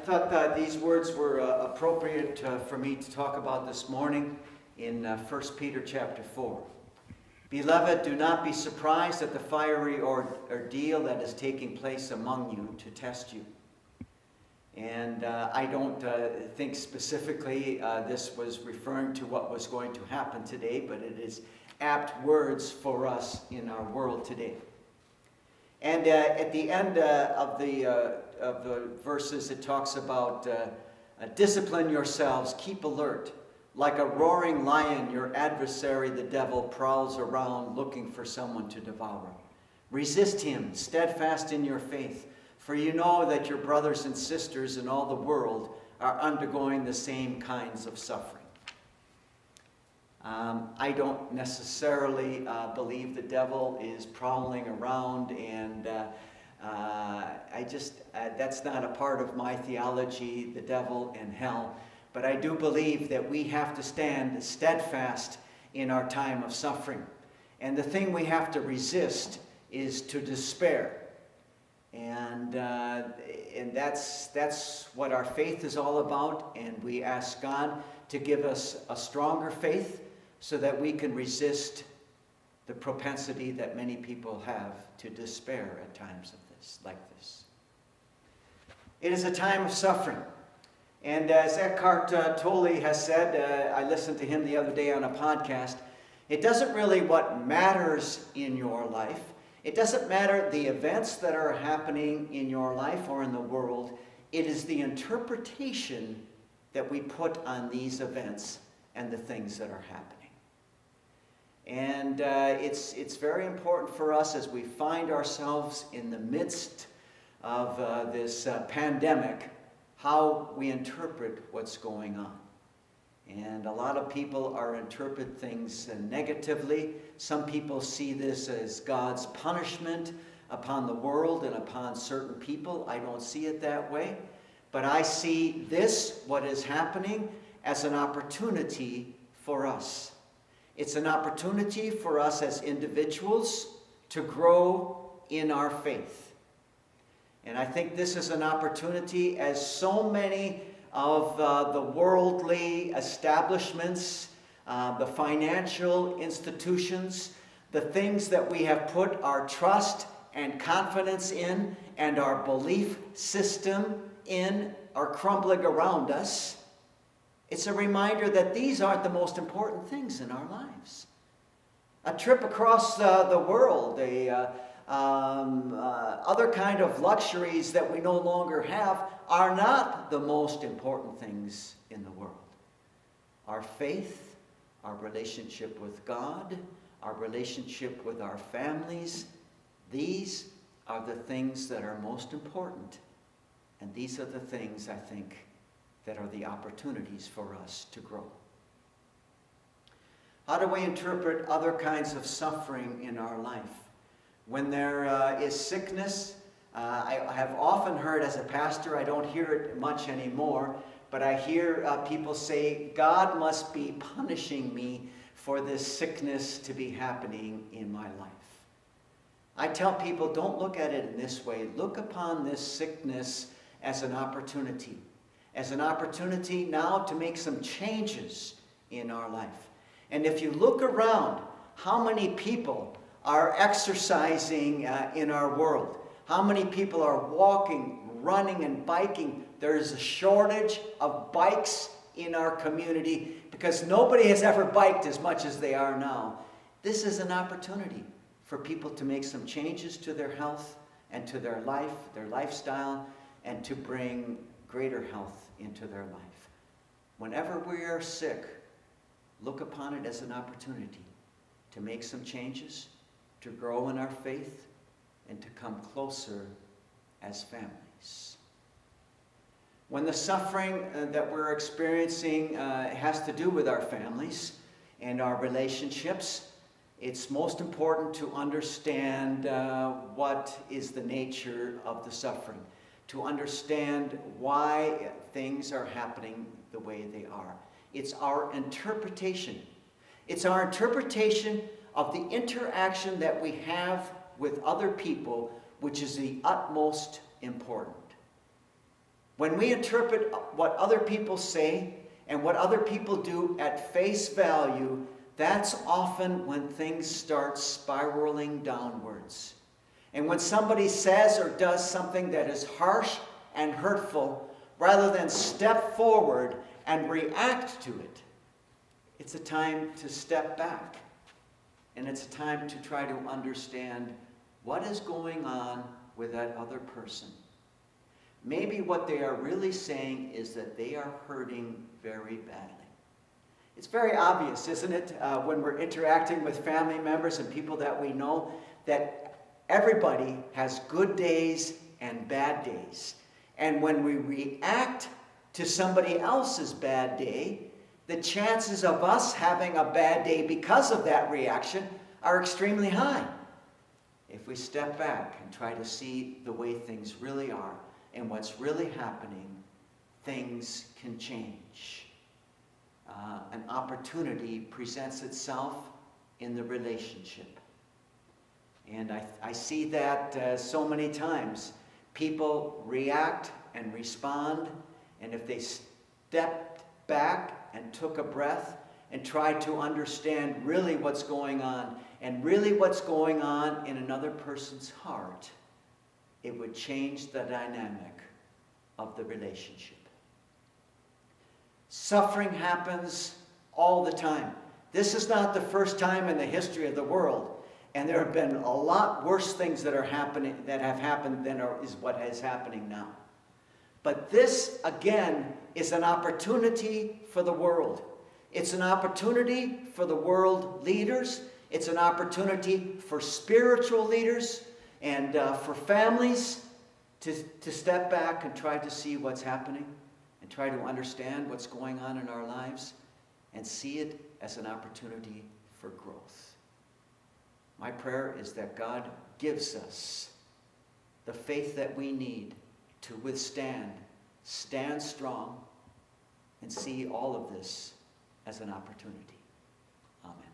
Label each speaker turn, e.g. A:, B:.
A: thought these words were appropriate for me to talk about this morning in 1 Peter chapter 4. Beloved, do not be surprised at the fiery ordeal that is taking place among you to test you. And I don't think specifically this was referring to what was going to happen today, but it is apt words for us in our world today. And at the end of the verses, it talks about discipline yourselves, keep alert. Like a roaring lion, your adversary, the devil, prowls around looking for someone to devour. Resist him, steadfast in your faith, for you know that your brothers and sisters in all the world are undergoing the same kinds of suffering. I don't necessarily believe the devil is prowling around, and that's not a part of my theology, the devil and hell. But I do believe that we have to stand steadfast in our time of suffering. And the thing we have to resist is to despair. And that's what our faith is all about. And we ask God to give us a stronger faith so that we can resist the propensity that many people have to despair at times like this. It is a time of suffering. And as Eckhart Tolle has said, I listened to him the other day on a podcast, it doesn't really what matters in your life. It doesn't matter the events that are happening in your life or in the world. It is the interpretation that we put on these events and the things that are happening. And it's very important for us as we find ourselves in the midst of this pandemic, how we interpret what's going on. And a lot of people interpret things negatively. Some people see this as God's punishment upon the world and upon certain people. I don't see it that way. But I see this, what is happening, as an opportunity for us. It's an opportunity for us as individuals to grow in our faith. And I think this is an opportunity, as so many of the worldly establishments, the financial institutions, the things that we have put our trust and confidence in and our belief system in are crumbling around us. It's a reminder that these aren't the most important things in our lives. A trip across the world, other kind of luxuries that we no longer have are not the most important things in the world. Our faith, our relationship with God, our relationship with our families, these are the things that are most important. And these are the things, I think, that are the opportunities for us to grow. How do we interpret other kinds of suffering in our life? When there is sickness, I have often heard as a pastor, I don't hear it much anymore, but I hear people say, God must be punishing me for this sickness to be happening in my life. I tell people, don't look at it in this way. Look upon this sickness as an opportunity now to make some changes in our life. And if you look around, how many people are exercising in our world? How many people are walking, running, and biking? There's a shortage of bikes in our community because nobody has ever biked as much as they are now. This is an opportunity for people to make some changes to their health and to their life, their lifestyle, and to bring greater health into their life. Whenever we are sick, look upon it as an opportunity to make some changes, to grow in our faith, and to come closer as families. When the suffering that we're experiencing has to do with our families and our relationships, it's most important to understand what is the nature of the suffering, to understand why things are happening the way they are. It's our interpretation. It's our interpretation of the interaction that we have with other people, which is the utmost important. When we interpret what other people say and what other people do at face value, that's often when things start spiraling downwards. And when somebody says or does something that is harsh and hurtful, rather than step forward and react to it, it's a time to step back. And it's a time to try to understand what is going on with that other person. Maybe what they are really saying is that they are hurting very badly. It's very obvious, isn't it, when we're interacting with family members and people that we know, that everybody has good days and bad days. And when we react to somebody else's bad day, the chances of us having a bad day because of that reaction are extremely high. If we step back and try to see the way things really are and what's really happening, things can change. An opportunity presents itself in the relationship. And I see that so many times. People react and respond, and if they stepped back and took a breath and tried to understand really what's going on, and really what's going on in another person's heart, it would change the dynamic of the relationship. Suffering happens all the time. This is not the first time in the history of the world. And there have been a lot worse things that have happened than is what is happening now. But this, again, is an opportunity for the world. It's an opportunity for the world leaders. It's an opportunity for spiritual leaders and for families to step back and try to see what's happening and try to understand what's going on in our lives and see it as an opportunity for growth. My prayer is that God gives us the faith that we need to withstand, stand strong, and see all of this as an opportunity. Amen.